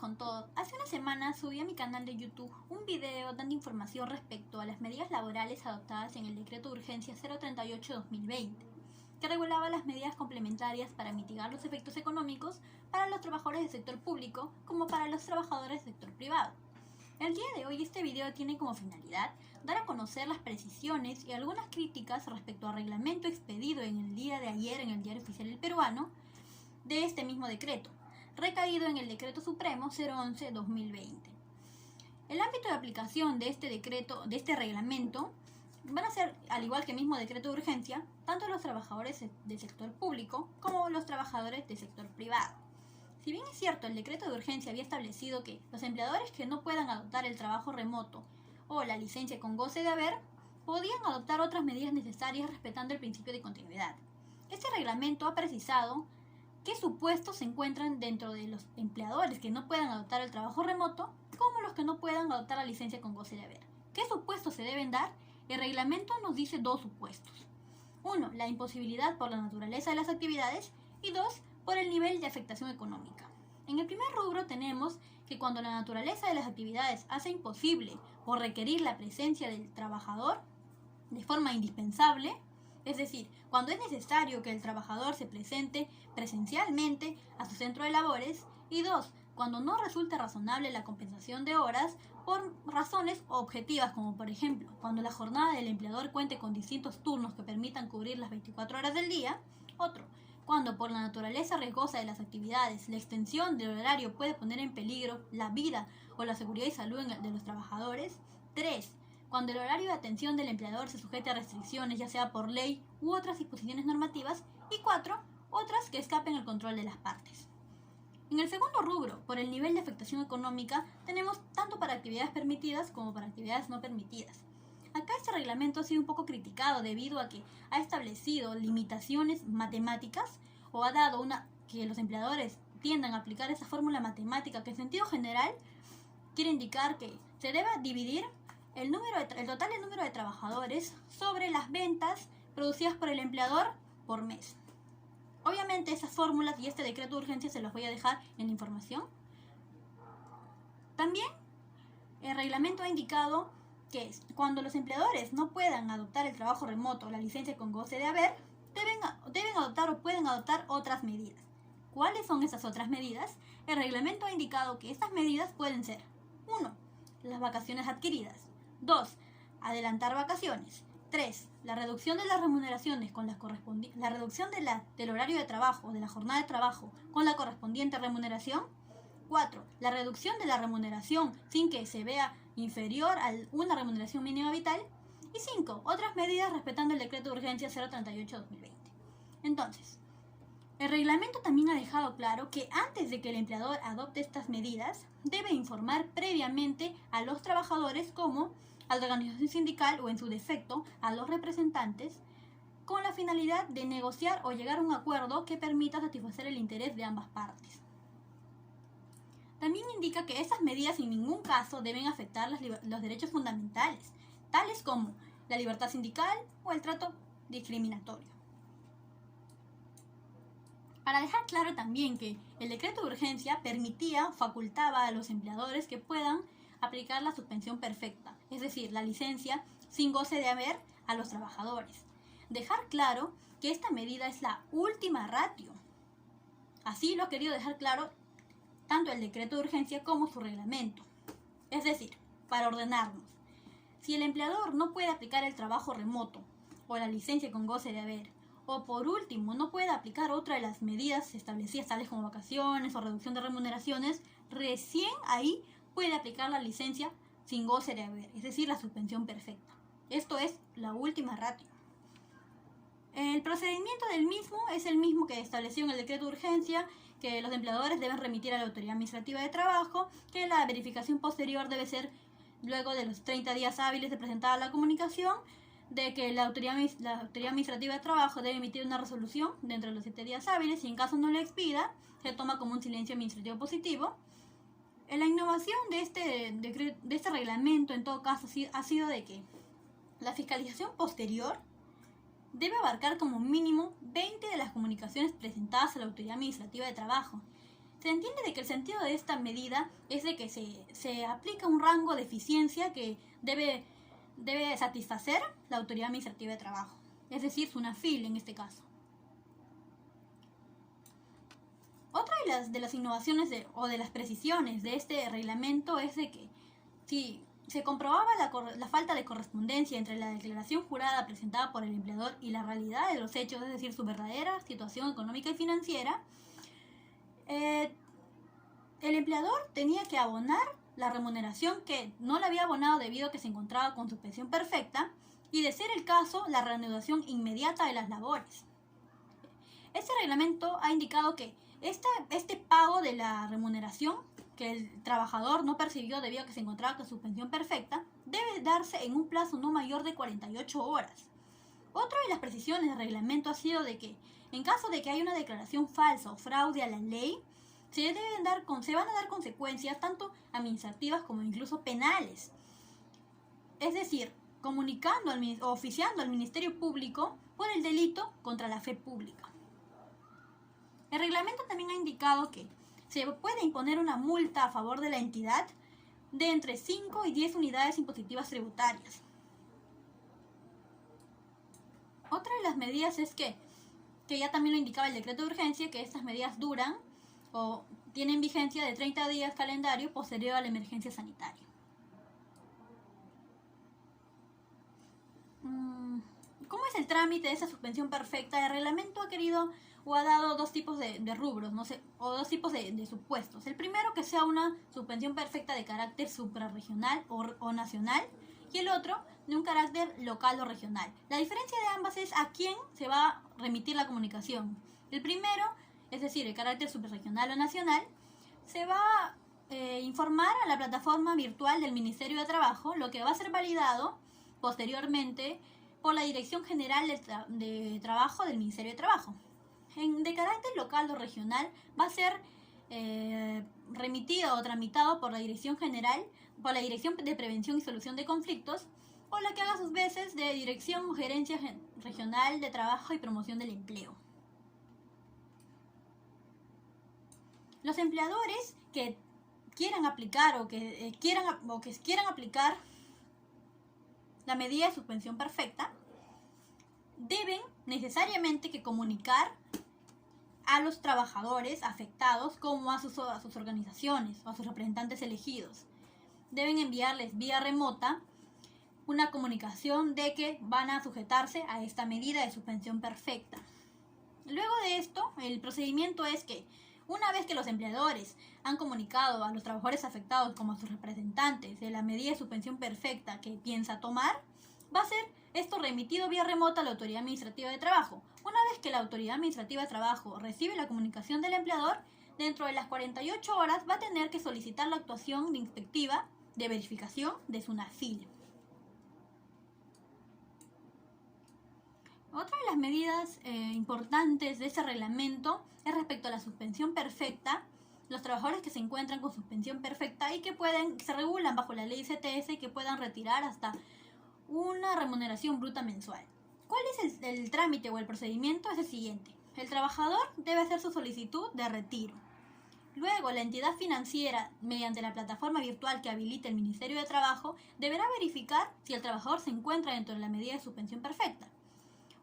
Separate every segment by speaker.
Speaker 1: con todo. Hace una semana subí a mi canal de YouTube un video dando información respecto a las medidas laborales adoptadas en el Decreto de Urgencia 038-2020, que regulaba las medidas complementarias para mitigar los efectos económicos para los trabajadores del sector público como para los trabajadores del sector privado. El día de hoy este video tiene como finalidad dar a conocer las precisiones y algunas críticas respecto al reglamento expedido en el día de ayer en el Diario Oficial del Peruano de este mismo decreto, recaído en el Decreto Supremo 011-2020. El ámbito de aplicación de este decreto, de este reglamento, van a ser, al igual que el mismo decreto de urgencia, tanto los trabajadores del sector público como los trabajadores del sector privado. Si bien es cierto, el decreto de urgencia había establecido que los empleadores que no puedan adoptar el trabajo remoto o la licencia con goce de haber, podían adoptar otras medidas necesarias respetando el principio de continuidad. Este reglamento ha precisado qué supuestos se encuentran dentro de los empleadores que no puedan adoptar el trabajo remoto, como los que no puedan adoptar la licencia con goce de haber. ¿Qué supuestos se deben dar? El reglamento nos dice dos supuestos. 1. La imposibilidad por la naturaleza de las actividades y 2. Por el nivel de afectación económica. En el primer rubro tenemos que cuando la naturaleza de las actividades hace imposible o requerir la presencia del trabajador de forma indispensable, es decir, cuando es necesario que el trabajador se presente presencialmente a su centro de labores, y 2. Cuando no resulta razonable la compensación de horas por razones objetivas, como por ejemplo, cuando la jornada del empleador cuente con distintos turnos que permitan cubrir las 24 horas del día. Otro, cuando por la naturaleza riesgosa de las actividades, la extensión del horario puede poner en peligro la vida o la seguridad y salud de los trabajadores. 3. Cuando el horario de atención del empleador se sujete a restricciones, ya sea por ley u otras disposiciones normativas. Y 4. Otras que escapen al control de las partes. En el segundo rubro, por el nivel de afectación económica, tenemos tanto para actividades permitidas como para actividades no permitidas. Acá este reglamento ha sido un poco criticado debido a que ha establecido limitaciones matemáticas o ha dado que los empleadores tiendan a aplicar esa fórmula matemática que en sentido general quiere indicar que se debe dividir el total del número de trabajadores sobre las ventas producidas por el empleador por mes. Obviamente esas fórmulas y este decreto de urgencia se los voy a dejar en la información. También el reglamento ha indicado que cuando los empleadores no puedan adoptar el trabajo remoto o la licencia con goce de haber, deben adoptar o pueden adoptar otras medidas. ¿Cuáles son esas otras medidas? El reglamento ha indicado que estas medidas pueden ser 1. Las vacaciones adquiridas. 2. Adelantar vacaciones. 3. La reducción de las remuneraciones con la reducción del horario de trabajo, de la jornada de trabajo, con la correspondiente remuneración. 4. La reducción de la remuneración sin que se vea inferior a una remuneración mínima vital. Y 5. Otras medidas respetando el decreto de urgencia 038-2020. Entonces, el reglamento también ha dejado claro que antes de que el empleador adopte estas medidas, debe informar previamente a los trabajadores como a la organización sindical o en su defecto a los representantes con la finalidad de negociar o llegar a un acuerdo que permita satisfacer el interés de ambas partes. También indica que estas medidas en ningún caso deben afectar los derechos fundamentales, tales como la libertad sindical o el trato discriminatorio. Para dejar claro también que el decreto de urgencia facultaba a los empleadores que puedan aplicar la suspensión perfecta, es decir, la licencia sin goce de haber a los trabajadores. Dejar claro que esta medida es la última ratio. Así lo ha querido dejar claro tanto el decreto de urgencia como su reglamento. Es decir, para ordenarnos, si el empleador no puede aplicar el trabajo remoto o la licencia con goce de haber, o por último no puede aplicar otra de las medidas establecidas tales como vacaciones o reducción de remuneraciones, recién ahí puede aplicar la licencia sin goce de haber, es decir, la suspensión perfecta. Esto es la última ratio. El procedimiento del mismo es el mismo que estableció en el decreto de urgencia, que los empleadores deben remitir a la autoridad administrativa de trabajo, que la verificación posterior debe ser luego de los 30 días hábiles de presentada la comunicación, de que la autoridad administrativa de trabajo debe emitir una resolución dentro de los 7 días hábiles y en caso no le expida, se toma como un silencio administrativo positivo. La innovación de este reglamento en todo caso ha sido de que la fiscalización posterior debe abarcar como mínimo 20 de las comunicaciones presentadas a la autoridad administrativa de trabajo. Se entiende de que el sentido de esta medida es de que se aplica un rango de eficiencia que debe satisfacer la autoridad administrativa de trabajo, es decir, SUNAFIL en este caso. Otra de las innovaciones o de las precisiones de este reglamento es de que si se comprobaba la falta de correspondencia entre la declaración jurada presentada por el empleador y la realidad de los hechos, es decir, su verdadera situación económica y financiera, el empleador tenía que abonar la remuneración que no le había abonado debido a que se encontraba con suspensión perfecta y, de ser el caso, la reanudación inmediata de las labores. Este reglamento ha indicado que este pago de la remuneración que el trabajador no percibió debido a que se encontraba con suspensión perfecta debe darse en un plazo no mayor de 48 horas. Otra de las precisiones del reglamento ha sido de que, en caso de que haya una declaración falsa o fraude a la ley, se van a dar consecuencias tanto administrativas como incluso penales. Es decir, comunicando o oficiando al Ministerio Público por el delito contra la fe pública. El reglamento también ha indicado que se puede imponer una multa a favor de la entidad de entre 5 y 10 unidades impositivas tributarias. Otra de las medidas es que ya también lo indicaba el decreto de urgencia, que estas medidas duran o tienen vigencia de 30 días calendario posterior a la emergencia sanitaria. ¿Cómo es el trámite de esa suspensión perfecta? El reglamento ha querido o ha dado dos tipos de rubros, o dos tipos de supuestos. El primero, que sea una suspensión perfecta de carácter suprarregional o nacional, y el otro, de un carácter local o regional. La diferencia de ambas es a quién se va a remitir la comunicación. El primero, es decir, el carácter suprarregional o nacional, se va a informar a la plataforma virtual del Ministerio de Trabajo, lo que va a ser validado posteriormente por la Dirección General de Trabajo del Ministerio de Trabajo. De carácter local o regional va a ser remitido o tramitado por la Dirección General, por la Dirección de Prevención y Solución de Conflictos, o la que haga sus veces de Dirección o Gerencia Regional de Trabajo y Promoción del Empleo. Los empleadores que quieran aplicar o que quieran aplicar la medida de suspensión perfecta deben necesariamente que comunicar a los trabajadores afectados como a sus organizaciones o a sus representantes elegidos. Deben enviarles vía remota una comunicación de que van a sujetarse a esta medida de suspensión perfecta. Luego de esto, el procedimiento es que una vez que los empleadores han comunicado a los trabajadores afectados como a sus representantes de la medida de suspensión perfecta que piensa tomar, va a ser esto remitido vía remota a la Autoridad Administrativa de Trabajo. Una vez que la Autoridad Administrativa de Trabajo recibe la comunicación del empleador, dentro de las 48 horas va a tener que solicitar la actuación de inspectiva de verificación de SUNAFIL. Otra de las medidas importantes de este reglamento es respecto a la suspensión perfecta. Los trabajadores que se encuentran con suspensión perfecta y que se regulan bajo la ley CTS y que puedan retirar hasta una remuneración bruta mensual. ¿Cuál es el trámite o el procedimiento? Es el siguiente. El trabajador debe hacer su solicitud de retiro. Luego, la entidad financiera, mediante la plataforma virtual que habilite el Ministerio de Trabajo, deberá verificar si el trabajador se encuentra dentro de la medida de suspensión perfecta.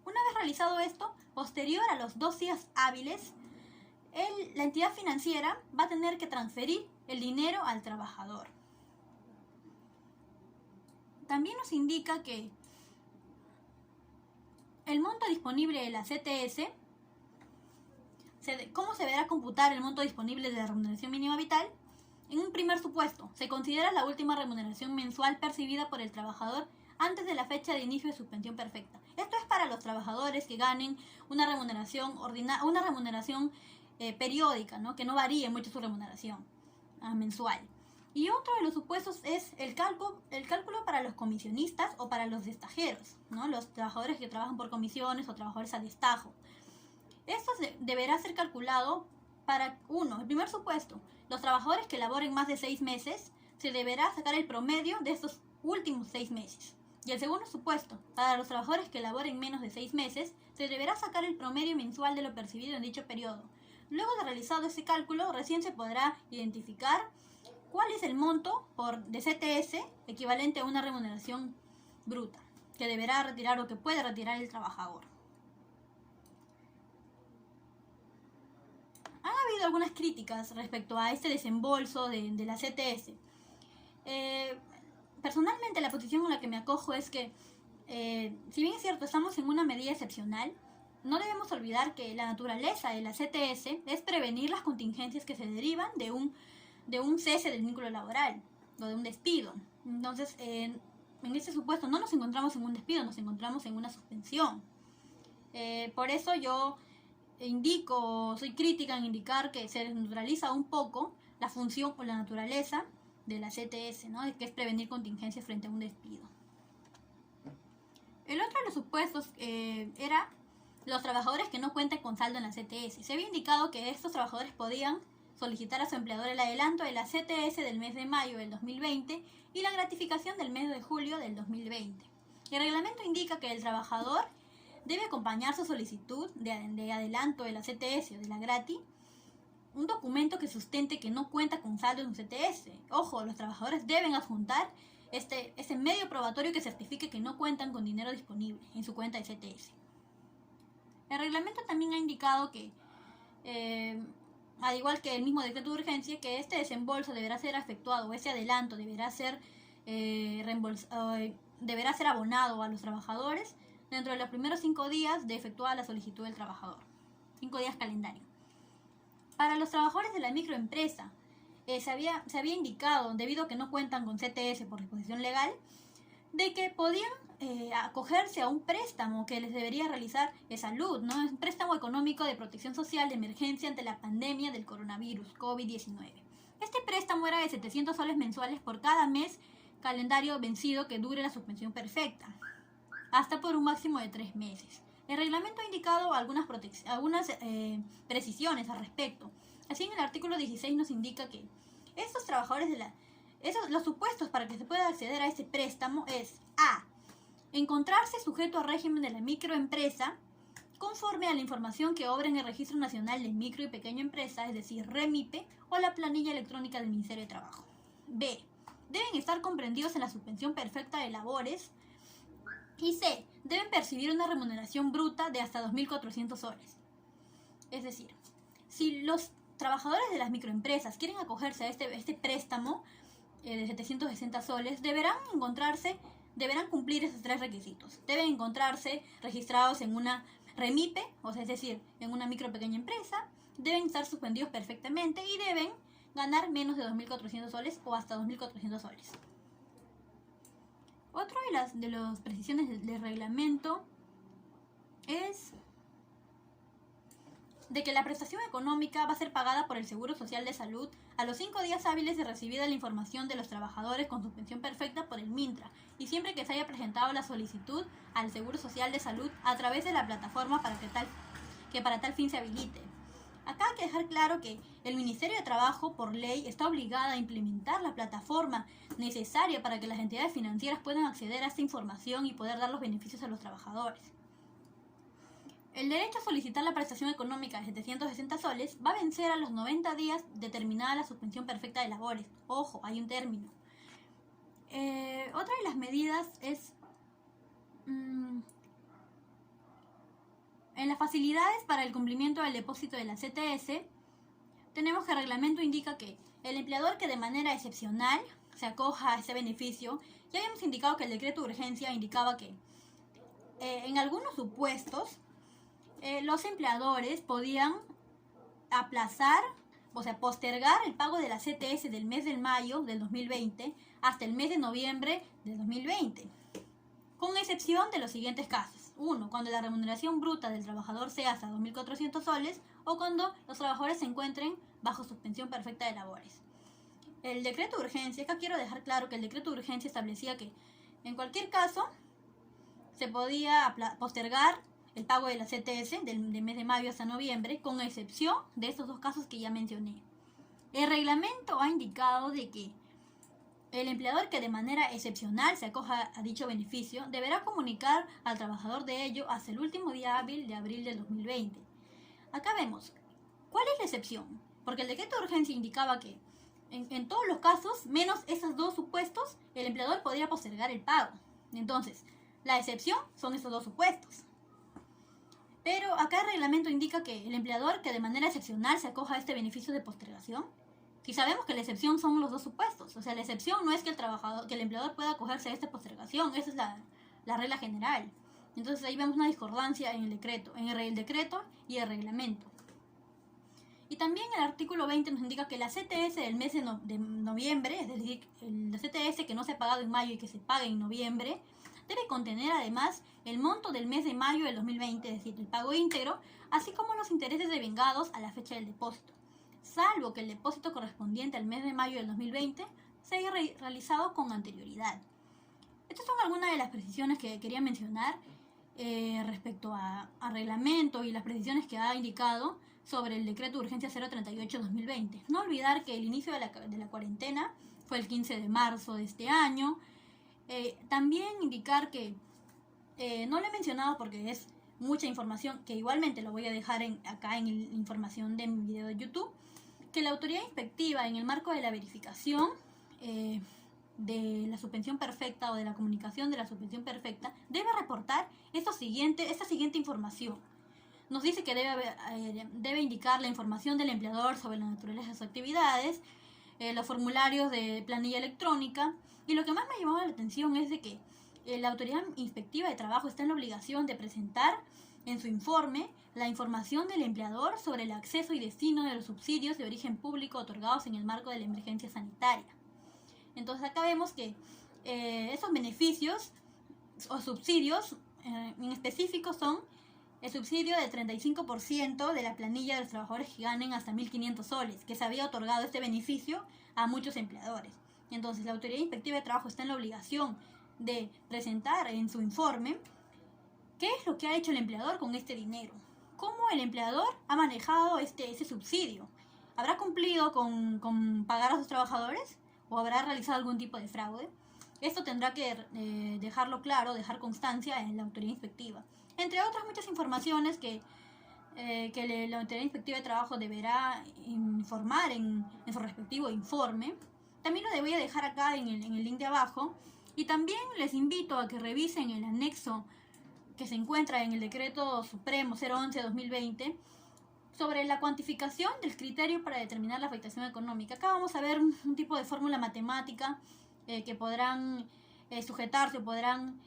Speaker 1: Una vez realizado esto, posterior a los 2 días hábiles, la entidad financiera va a tener que transferir el dinero al trabajador. También nos indica que el monto disponible de la CTS, ¿cómo se deberá computar el monto disponible de la remuneración mínima vital? En un primer supuesto, se considera la última remuneración mensual percibida por el trabajador antes de la fecha de inicio de suspensión perfecta. Esto es para los trabajadores que ganen una remuneración periódica, ¿no? Que no varíe mucho su remuneración mensual. Y otro de los supuestos es el cálculo para los comisionistas o para los destajeros, ¿no? Los trabajadores que trabajan por comisiones o trabajadores a destajo. Esto deberá ser calculado para el primer supuesto, los trabajadores que laboren más de 6 meses, se deberá sacar el promedio de estos últimos 6 meses. Y el segundo supuesto, para los trabajadores que laboren menos de 6 meses, se deberá sacar el promedio mensual de lo percibido en dicho periodo. Luego de realizado ese cálculo, recién se podrá identificar cuál es el monto de CTS equivalente a una remuneración bruta que deberá retirar o que puede retirar el trabajador. Han habido algunas críticas respecto a este desembolso de la CTS. Personalmente, la posición con la que me acojo es que, si bien es cierto, estamos en una medida excepcional, no debemos olvidar que la naturaleza de la CTS es prevenir las contingencias que se derivan de un cese del vínculo laboral o de un despido. Entonces, en este supuesto no nos encontramos en un despido, nos encontramos en una suspensión. Por eso yo soy crítica en indicar que se desnaturaliza un poco la función o la naturaleza de la CTS, ¿no? Que es prevenir contingencias frente a un despido. El otro de los supuestos era los trabajadores que no cuentan con saldo en la CTS. Se había indicado que estos trabajadores podían solicitar a su empleador el adelanto de la CTS del mes de mayo del 2020 y la gratificación del mes de julio del 2020. El reglamento indica que el trabajador debe acompañar su solicitud de adelanto de la CTS o de la grati un documento que sustente que no cuenta con saldo en su CTS. Ojo, los trabajadores deben adjuntar ese medio probatorio que certifique que no cuentan con dinero disponible en su cuenta de CTS. El reglamento también ha indicado que, al igual que el mismo decreto de urgencia, que este desembolso deberá ser efectuado, o ese adelanto deberá ser abonado a los trabajadores dentro de los primeros 5 días de efectuada la solicitud del trabajador. 5 días calendario. Para los trabajadores de la microempresa, se había indicado, debido a que no cuentan con CTS por disposición legal, de que podían acogerse a un préstamo que les debería realizar Salud, ¿no? Es un préstamo económico de protección social de emergencia ante la pandemia del coronavirus COVID-19. Este préstamo era de 700 soles mensuales por cada mes calendario vencido que dure la suspensión perfecta, hasta por un máximo de 3 meses. El reglamento ha indicado algunas precisiones al respecto. Así, en el artículo 16 nos indica que estos trabajadores los supuestos para que se pueda acceder a este préstamo es a. Encontrarse sujeto a régimen de la microempresa conforme a la información que obra en el Registro Nacional de Micro y Pequeña Empresa, es decir, REMIPE, o la planilla electrónica del Ministerio de Trabajo. B. Deben estar comprendidos en la suspensión perfecta de labores. Y C. Deben percibir una remuneración bruta de hasta 2.400 soles. Es decir, si los trabajadores de las microempresas quieren acogerse a este préstamo de 760 soles, deberán cumplir esos 3 requisitos. Deben encontrarse registrados en una REMIPE, es decir, en una micro pequeña empresa, deben estar suspendidos perfectamente y deben ganar menos de 2.400 soles o hasta 2.400 soles. Otra de las precisiones del reglamento es de que la prestación económica va a ser pagada por el Seguro Social de Salud a los 5 días hábiles de recibida la información de los trabajadores con suspensión perfecta por el MINTRA y siempre que se haya presentado la solicitud al Seguro Social de Salud a través de la plataforma que para tal fin se habilite. Acá hay que dejar claro que el Ministerio de Trabajo, por ley, está obligada a implementar la plataforma necesaria para que las entidades financieras puedan acceder a esta información y poder dar los beneficios a los trabajadores. El derecho a solicitar la prestación económica de 760 soles va a vencer a los 90 días determinada la suspensión perfecta de labores. Ojo, hay un término. Otra de las medidas es en las facilidades para el cumplimiento del depósito de la CTS. Tenemos que el reglamento indica que el empleador que de manera excepcional se acoja a ese beneficio, ya habíamos indicado que el decreto de urgencia indicaba que en algunos supuestos los empleadores podían aplazar, postergar el pago de la CTS del mes de mayo del 2020 hasta el mes de noviembre del 2020, con excepción de los siguientes casos. 1. Cuando la remuneración bruta del trabajador sea hasta 2.400 soles o cuando los trabajadores se encuentren bajo suspensión perfecta de labores. El decreto de urgencia, acá quiero dejar claro que el decreto de urgencia establecía que en cualquier caso se podía postergar el pago de la CTS del mes de mayo hasta noviembre, con excepción de estos 2 casos que ya mencioné. El reglamento ha indicado de que el empleador que de manera excepcional se acoja a dicho beneficio deberá comunicar al trabajador de ello hasta el último día hábil de abril del 2020. Acá vemos, ¿Cuál es la excepción? Porque el decreto de urgencia indicaba que en todos los casos, menos esos dos supuestos, el empleador podría postergar el pago. Entonces, la excepción son esos dos supuestos. Pero acá el reglamento indica que el empleador que de manera excepcional se acoja a este beneficio de postergación, si sabemos que la excepción son los dos supuestos, o sea, la excepción no es que el empleador pueda acogerse a esta postergación, esa es la regla general. Entonces ahí vemos una discordancia en el decreto y el reglamento. Y también el artículo 20 nos indica que la CTS del mes de noviembre, es decir, la CTS que no se ha pagado en mayo y que se pague en noviembre, debe contener además el monto del mes de mayo del 2020, es decir, el pago íntegro, así como los intereses devengados a la fecha del depósito, salvo que el depósito correspondiente al mes de mayo del 2020 se haya realizado con anterioridad. Estas son algunas de las precisiones que quería mencionar respecto al reglamento y las precisiones que ha indicado sobre el decreto de urgencia 038-2020. No olvidar que el inicio de la cuarentena fue el 15 de marzo de este año. También indicar que no lo he mencionado porque es mucha información, que igualmente lo voy a dejar acá en la información de mi video de YouTube, que la autoridad inspectiva, en el marco de la verificación de la suspensión perfecta o de la comunicación de la suspensión perfecta, debe reportar esta siguiente información. Nos dice que debe indicar la información del empleador sobre la naturaleza de sus actividades, los formularios de planilla electrónica, y lo que más me ha llamado la atención es de que la autoridad inspectiva de trabajo está en la obligación de presentar en su informe la información del empleador sobre el acceso y destino de los subsidios de origen público otorgados en el marco de la emergencia sanitaria. Entonces acá vemos que esos beneficios o subsidios en específico son el subsidio del 35% de la planilla de los trabajadores que ganen hasta 1.500 soles, que se había otorgado este beneficio a muchos empleadores. Entonces la autoridad inspectiva de trabajo está en la obligación de presentar en su informe qué es lo que ha hecho el empleador con este dinero, cómo el empleador ha manejado ese subsidio. ¿Habrá cumplido con pagar a sus trabajadores o habrá realizado algún tipo de fraude? Esto tendrá que dejarlo claro, dejar constancia en la autoridad inspectiva. Entre otras muchas informaciones que la autoridad inspectiva de trabajo deberá informar en su respectivo informe. También lo voy a dejar acá en el link de abajo. Y también les invito a que revisen el anexo que se encuentra en el Decreto Supremo 011-2020 sobre la cuantificación del criterio para determinar la afectación económica. Acá vamos a ver un tipo de fórmula matemática que podrán sujetarse o podrán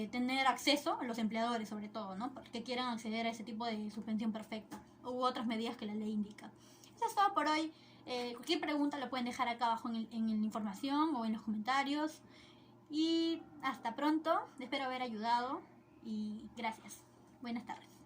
Speaker 1: tener acceso a los empleadores, sobre todo, ¿no? Porque quieran acceder a ese tipo de suspensión perfecta u otras medidas que la ley indica. Eso es todo por hoy. Cualquier pregunta la pueden dejar acá abajo en la información o en los comentarios. Y hasta pronto. Espero haber ayudado y gracias. Buenas tardes.